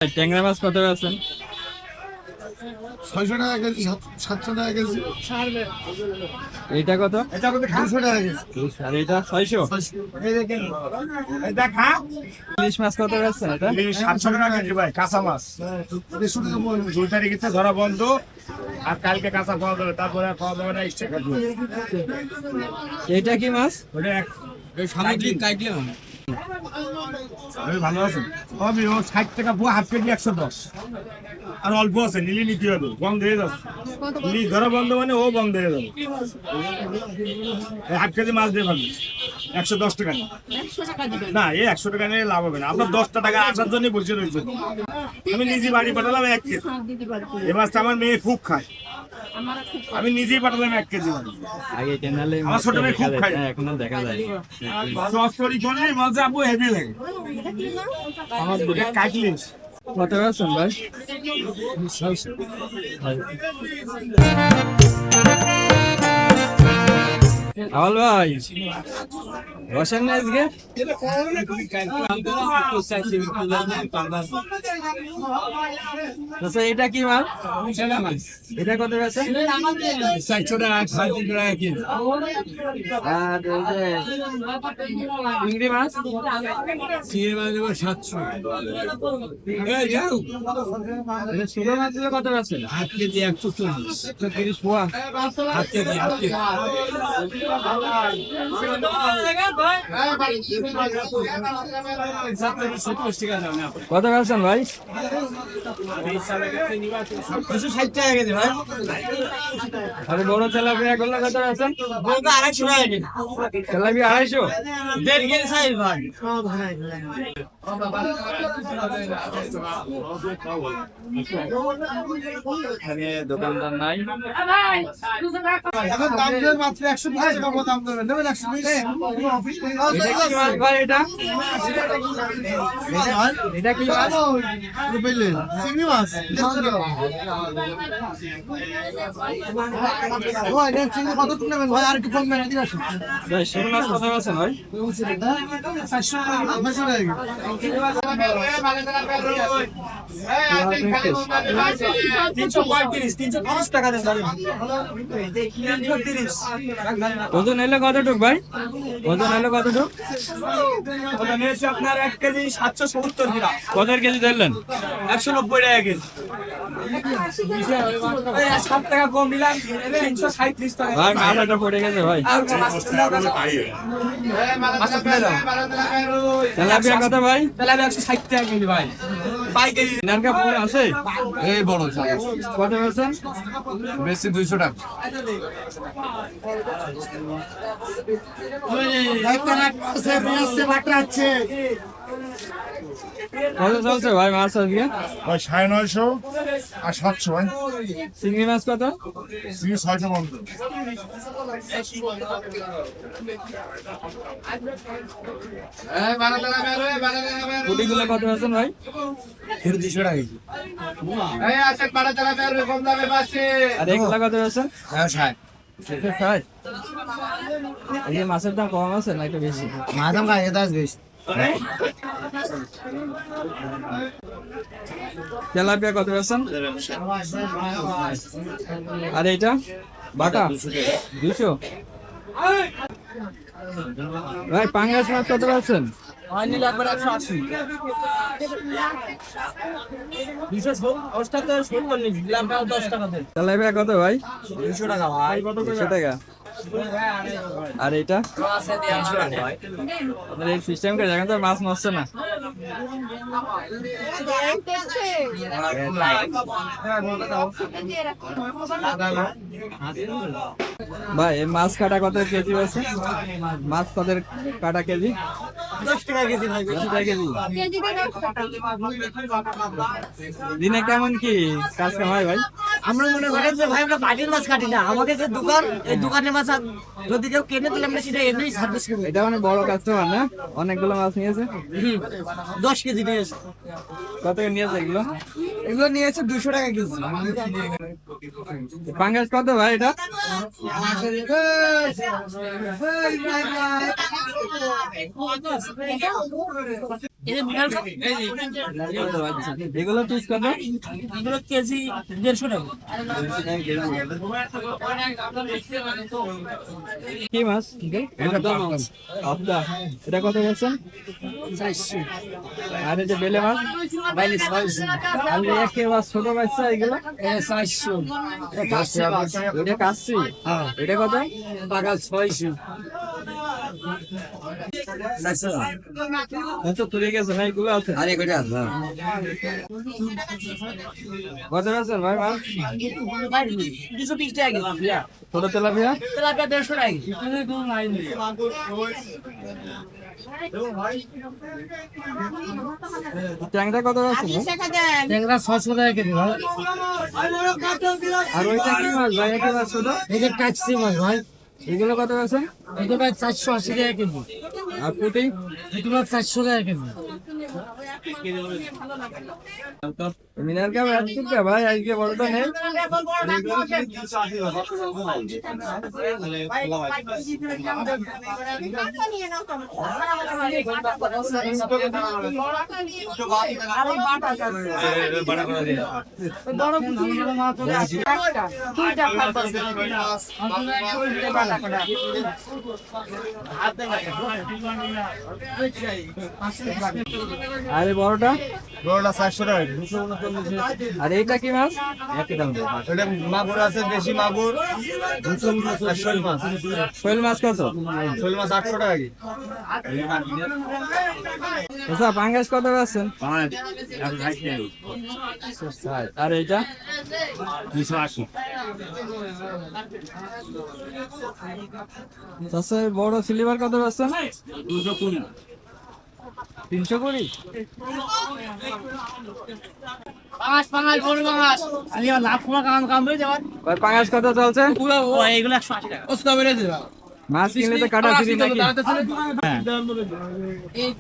ট্যাংরা মাছ কত আছেন? 600 টাকা কেজি, 700 টাকা কেজি। এইটা কত? 200 টাকা কেজি। আর এটা 600। এই দেখেন, ইলিশ মাছ কত আছেন? এটা 700 টাকা কেজি ভাই, কাঁচা মাছ। 150 টাকা বলুন। 2 তারিখে ধরা বন্ধ, আর কালকে কাঁচা খাওয়া যাবে, তারপরে আর খাওয়া যাবে না, এক্সট্রা খাওয়া যাবে। এইটা কি মাছ? ওটা সামুদ্রিক কাইটিয়া। ভালো আছেন? হবে ও 60 টাকা পুরো হাফ কেজি 110। আর অল্প আছে, নিলে নিতে হবে, বন্ধ হয়ে যাচ্ছে। নিলি ধরা বন্ধ মানে ও বন্ধ হয়ে যাবে। হাফ কেজি মাছ দিয়ে পারবে 110 টাকা না, এই 100 টাকা নিয়ে লাভ হবে না। আপনার 10টা টাকা আসার জন্য বসে রয়েছে। আমি নিজে বাড়ি পাঠালাম 1 কেজি। এই মাছটা আমার মেয়ে খুব খায়, আমি নিজেই পাঠালাম 1 কেজি। আগে কেনালে আমার ছোট মেয়ে খুব খায়, এখনো দেখা যায়। সরি করলে মাছ আপু হেভি লাগে। আমার দুটো কাটলিস কত আছেন ভাই? আওয়াল ভাই বসেন না আজকে? আচ্ছা, এটা কি মাছ? এটা কত আছে? আর এই যে চিংড়ি মাছ? এটা ছোট মাছ কত আছে? 130 পোয়া। কত পারছেন ভাই? 260 টাকা কেজি ভাই। আরে বড় তেলাপিয়া করলে কত পারছেন? 250 টাকা কেজি। তেলাপিয়া 250? 1.5 কেজি সাইজ ভাই। দোকানদার নাই। এখন দাম দেন মাত্র 120 টাকা মতো দাম দেবেন। নেবেন 120? এটা কি মাছ? পেলেন চিংড়ি মাছ। ভাই চিংড়ি কত নেবেন ভাই? আর একটু কম মেনে দিন। ভাই শিং মাছ কত আছে ভাই? 400 টাকা, 500 টাকা। 330 টাকা দেন। ওজন এলে কতটুক ভাই? ওজন এলে কতটুক? ওটা নিয়েছে আপনার 1 কেজি 770 গ্রাম। কত কেজি ধরলেন? 190 টাকা কেজি। 7 টাকা কম দিলাম, 337 টাকা। ভাই মাথাটা পড়ে গেছে ভাই। তেলাপিয়া কত ভাই? 160 টাকা কেজি ভাই। পাইকারি নানকা পুরো আছে? এই বড় কত পারছেন? বেশি 200 টাকা। কত চলছে ভাই মাছ আজকে? ভাই 950 আর 700 ভাই। চিংড়ি মাছ কত? 600 বন্ধ। কুটিগুলো কত পারছেন ভাই? 200 টাকা কেজি। আর এগুলা কত পারছেন? হ্যাঁ 60। 60? এই যে মাছের দাম কম আছে না একটু বেশি? মাছ দাম কাজ এটা বেশি। তেলাপিয়া কত পারছেন? আর এইটা বাটা 200? ভাই পাঙ্গাস মাছ কত পারছেন? তেলাপিয়া কত ভাই? 200 টাকা ভাই। 200 টাকা। আর এইটা আপনার এই সিস্টেম করে এখন তো মাছ নষ্ট না। ভাই এই মাছ কাটা কত কেজি আছে? মাছ কত কাটা কেজি? 10 টাকা কেজি ভাই। 10 টাকা কেজি। দিনে কেমন কি কাজ কামাই ভাই? আমরা মনে করেন যে ভাই আমরা বাড়ির মাছ কাটি না, আমাদের যে দোকান, এই দোকানে মাছ যদি কেউ কেনে তাহলে আমরা সেটা এমনি সার্ভিস করি। এটা মানে বড় কাস্টমার না? অনেকগুলো মাছ নিয়েছে? 10 কেজি নিয়েছে। কত করে নিয়েছে এগুলো? এগুলো নিয়েছে 200 টাকা কেজি। পাঙ্গাস কত ভাই এটা? এগুলো পিস কত? এগুলো কেজি 150 টাকা। কি মাছ? পাবদা। এটা কত বলছেন? 400 আর এই যে বেলে মাছ? বাইলে 600 আর এই এক মাছ ছোট বাচ্চা এগুলো? 400 ওইটা কাচ্ছি। হ্যাঁ এটা কত? পাকা 600 তো তুলে গেছে না এগুলো আছে? আরে কইটা না কত আছেন ভাই মাছ? 220 টাকা কেজি। ছোট তেলাপিয়া? তেলাপিয়া 150 টাকা কেজি। ট্যাংরা কত আছে? ট্যাংরা 600 টাকা কেজি ভাই। আর ওইটা কি মাছ ভাই? একই মাছ ছোট? এই যে কাচ্চি মাছ ভাই, এগুলো কত আছে? এটা ভাই 480 টাকা কেজি। আর পুঁটি? এটা ভাই 400 টাকা কেজি। মিনার কাপ একটু ভাই আজকে বড়টা নেই। আরে বড়টা? বড়টা 400 টাকা। আর এইটা কি মাছ? একই দাম। এটা মাগুর আছে, দেশি মাগুর 249 শোল মাছ। শোল মাছ কত? শোল মাছ 800 টাকা কেজি। আচ্ছা পাঙ্গাস কত আছেন? আর এইটা? 280। আচ্ছা বড় সিলিভার কত আছেন? 320। পাঙাশ বড় পাঙাশ। আমি আর লাভ করা কাম হয়ে যাবে। ভাই পাঙ্গাস কত চলছে? এগুলো 180 টাকা। ওস্তা বেরে দিবা। মাছ কিনলে তো কাটা ফ্রি নাকি? এই